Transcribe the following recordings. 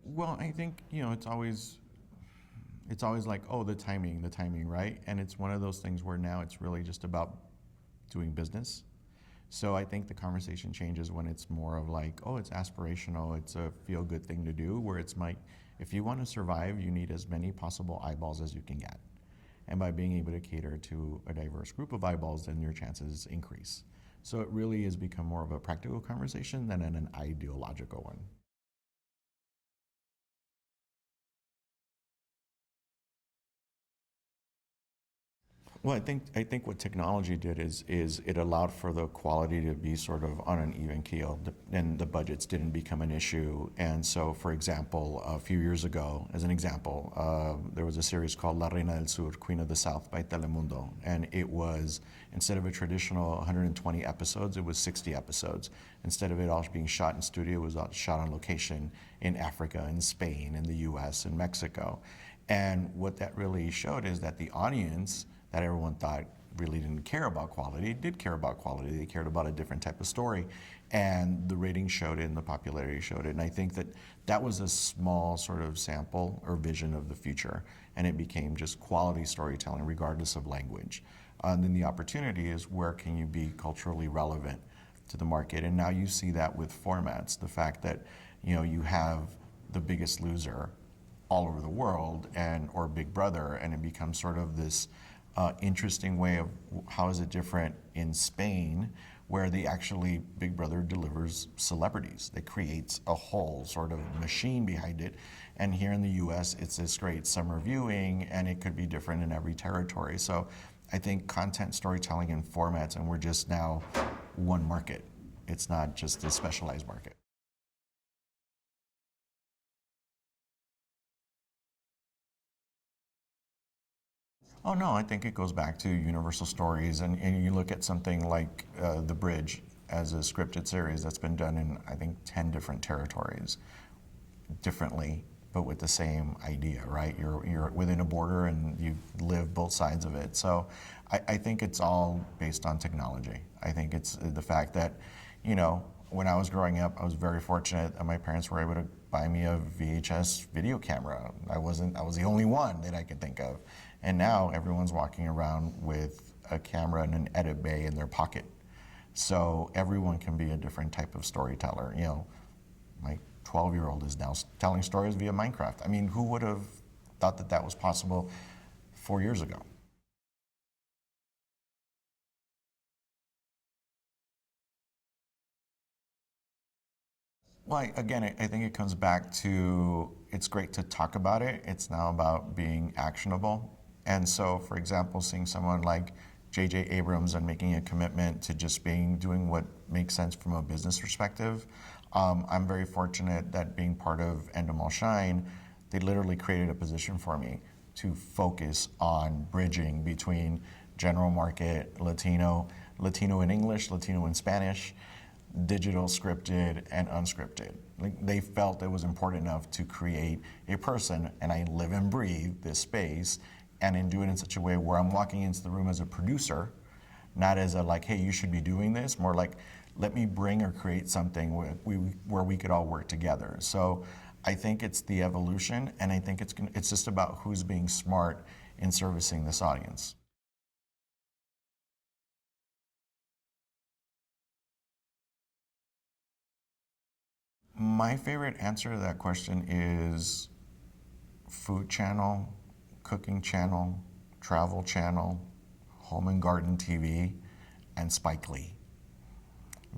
Well, I think, it's always like, oh, the timing, right? And it's one of those things where now it's really just about doing business. So I think the conversation changes when it's more of like, oh, it's aspirational, it's a feel-good thing to do, where it's like, if you want to survive, you need as many possible eyeballs as you can get. And by being able to cater to a diverse group of eyeballs, then your chances increase. So it really has become more of a practical conversation than an ideological one. Well, I think what technology did is it allowed for the quality to be sort of on an even keel, and the budgets didn't become an issue. And so, for example, a few years ago, as an example, there was a series called La Reina del Sur, Queen of the South by Telemundo, and it was, instead of a traditional 120 episodes, it was 60 episodes. Instead of it all being shot in studio, it was all shot on location in Africa, in Spain, in the U.S., in Mexico. And what that really showed is that the audience that everyone thought really didn't care about quality did care about quality. They cared about a different type of story. And the ratings showed it and the popularity showed it. And I think that that was a small sort of sample or vision of the future. And it became just quality storytelling regardless of language. And then the opportunity is, where can you be culturally relevant to the market? And now you see that with formats. The fact that, you have The Biggest Loser all over the world, and or Big Brother, and it becomes sort of this interesting way of how is it different in Spain, where they actually, Big Brother delivers celebrities. It creates a whole sort of machine behind it. And here in the US, it's this great summer viewing, and it could be different in every territory. So I think content storytelling and formats, and we're just now one market. It's not just a specialized market. Oh no, I think it goes back to universal stories, and you look at something like The Bridge as a scripted series that's been done in, I think, 10 different territories, differently, but with the same idea, right? You're within a border and you live both sides of it. So I think it's all based on technology. I think it's the fact that, when I was growing up, I was very fortunate that my parents were able to buy me a VHS video camera. I was the only one that I could think of. And now everyone's walking around with a camera and an edit bay in their pocket. So everyone can be a different type of storyteller. My 12-year-old is now telling stories via Minecraft. I mean, who would have thought that that was possible 4 years ago? Well, again, I think it comes back to, it's great to talk about it. It's now about being actionable. And so, for example, seeing someone like J.J. Abrams and making a commitment to just doing what makes sense from a business perspective. I'm very fortunate that, being part of Endemol Shine, they literally created a position for me to focus on bridging between general market, Latino in English, Latino in Spanish, digital, scripted, and unscripted. Like, they felt it was important enough to create a person, and I live and breathe this space, and do it in such a way where I'm walking into the room as a producer, not as a like, hey, you should be doing this, more like, let me bring or create something where we could all work together. So I think it's the evolution, and I think it's just about who's being smart in servicing this audience. My favorite answer to that question is Food Channel, Cooking Channel, Travel Channel, Home and Garden TV, and Spike Lee.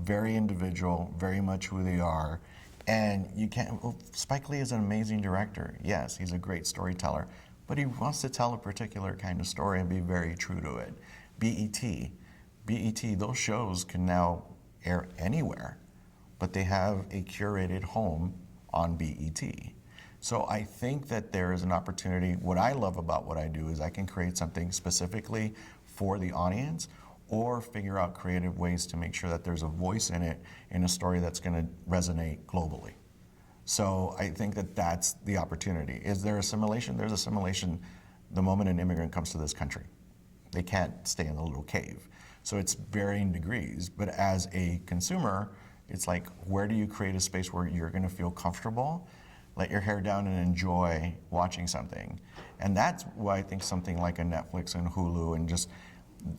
Very individual, very much who they are. And you can't, well, Spike Lee is an amazing director. Yes, he's a great storyteller, but he wants to tell a particular kind of story and be very true to it. BET, those shows can now air anywhere, but they have a curated home on BET. So I think that there is an opportunity. What I love about what I do is I can create something specifically for the audience, or figure out creative ways to make sure that there's a voice in it, in a story that's going to resonate globally. So I think that that's the opportunity. Is there assimilation? There's assimilation the moment an immigrant comes to this country. They can't stay in a little cave. So it's varying degrees. But as a consumer, it's like, where do you create a space where you're going to feel comfortable, let your hair down and enjoy watching something. And that's why I think something like a Netflix and Hulu and just,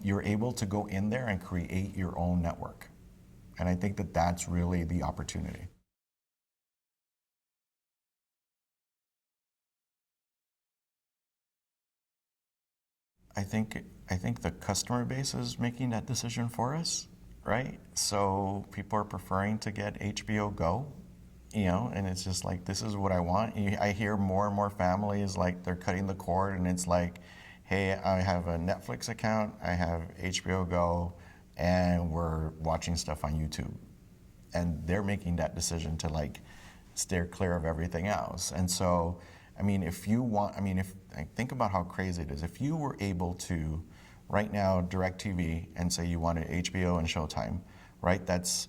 you're able to go in there and create your own network. And I think that that's really the opportunity. I think the customer base is making that decision for us, right? So people are preferring to get HBO Go, and it's just like, this is what I want. I hear more and more families like they're cutting the cord, and it's like, hey, I have a Netflix account, I have HBO Go, and we're watching stuff on YouTube. And they're making that decision to like steer clear of everything else. And so, I mean, if I think about how crazy it is, if you were able to, right now, DirecTV and say you wanted HBO and Showtime, right? That's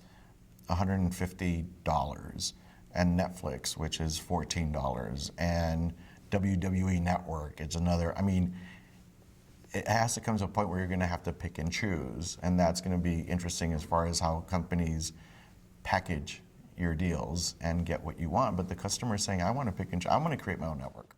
$150, and Netflix, which is $14, and WWE Network, it's another. I mean, it has to come to a point where you're going to have to pick and choose, and that's going to be interesting as far as how companies package your deals and get what you want. But the customer is saying, I want to pick and choose. I want to create my own network.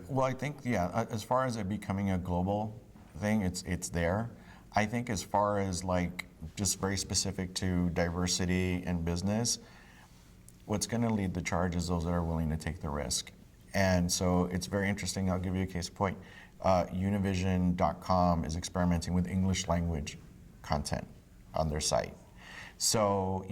Well, I think, yeah, as far as it becoming a global thing, it's there. I think as far as like just very specific to diversity in business, what's going to lead the charge is those that are willing to take the risk. And so it's very interesting. I'll give you a case in point. Univision.com is experimenting with English language content on their site. So,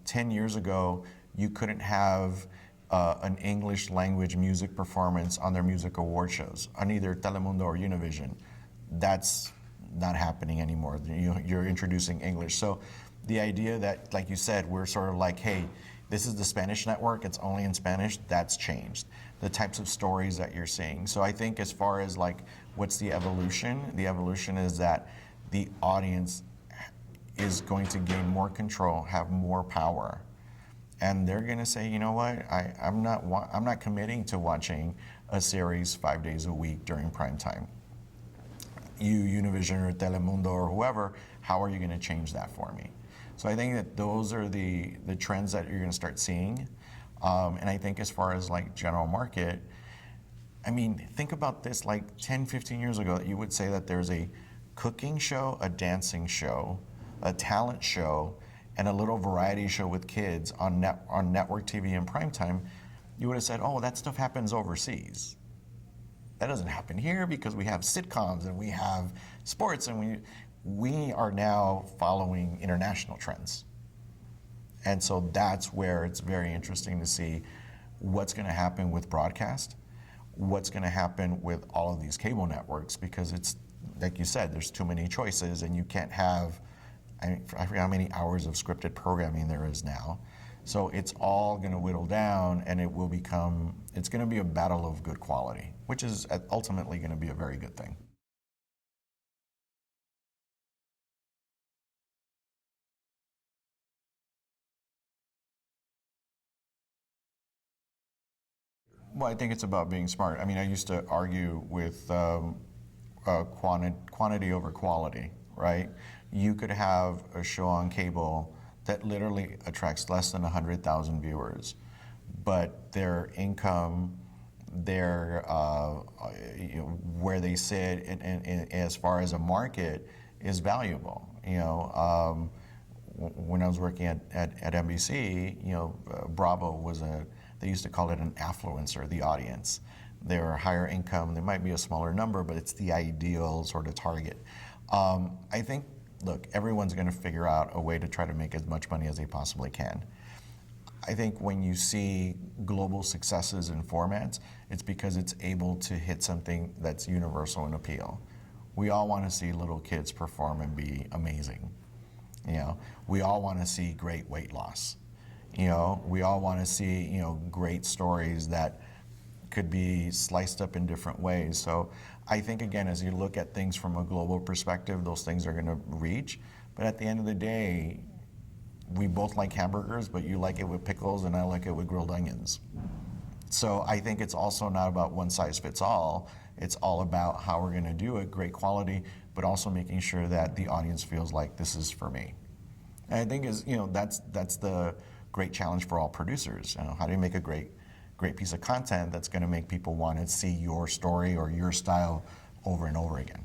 10 years ago, you couldn't have an English language music performance on their music award shows on either Telemundo or Univision. That's not happening anymore. You're introducing English. So the idea that, like you said, we're sort of like, hey, this is the Spanish network, it's only in Spanish, that's changed. The types of stories that you're seeing. So I think as far as like, what's the evolution is that the audience is going to gain more control, have more power. And they're going to say, you know what, I'm not committing to watching a series 5 days a week during prime time. You, Univision or Telemundo or whoever, how are you going to change that for me? So I think that those are the trends that you're going to start seeing. And I think as far as like general market, I mean, think about this, like 10, 15 years ago, you would say that there's a cooking show, a dancing show, a talent show, and a little variety show with kids on network TV in primetime. You would have said, oh, that stuff happens overseas. That doesn't happen here because we have sitcoms and we have sports, and we are now following international trends. And so that's where it's very interesting to see what's going to happen with broadcast, what's going to happen with all of these cable networks, because it's, like you said, there's too many choices, and you can't have, I forget how many hours of scripted programming there is now. So it's all going to whittle down, and it's going to be a battle of good quality, which is ultimately going to be a very good thing. Well, I think it's about being smart. I mean, I used to argue with quantity over quality, right? You could have a show on cable that literally attracts less than 100,000 viewers, but their income, their where they sit as far as a market is valuable. When I was working at NBC, Bravo was they used to call it an affluencer, the audience. They're higher income, they might be a smaller number, but it's the ideal sort of target. I think, look, everyone's going to figure out a way to try to make as much money as they possibly can. I think when you see global successes in formats, it's because it's able to hit something that's universal in appeal. We all want to see little kids perform and be amazing. We all want to see great weight loss. We all want to see, great stories that could be sliced up in different ways. So I think, again, as you look at things from a global perspective, those things are going to reach. But at the end of the day, we both like hamburgers, but you like it with pickles and I like it with grilled onions. So I think it's also not about one size fits all. It's all about how we're going to do it, great quality, but also making sure that the audience feels like this is for me. And I think that's the great challenge for all producers. How do you make a great piece of content that's going to make people want to see your story or your style over and over again?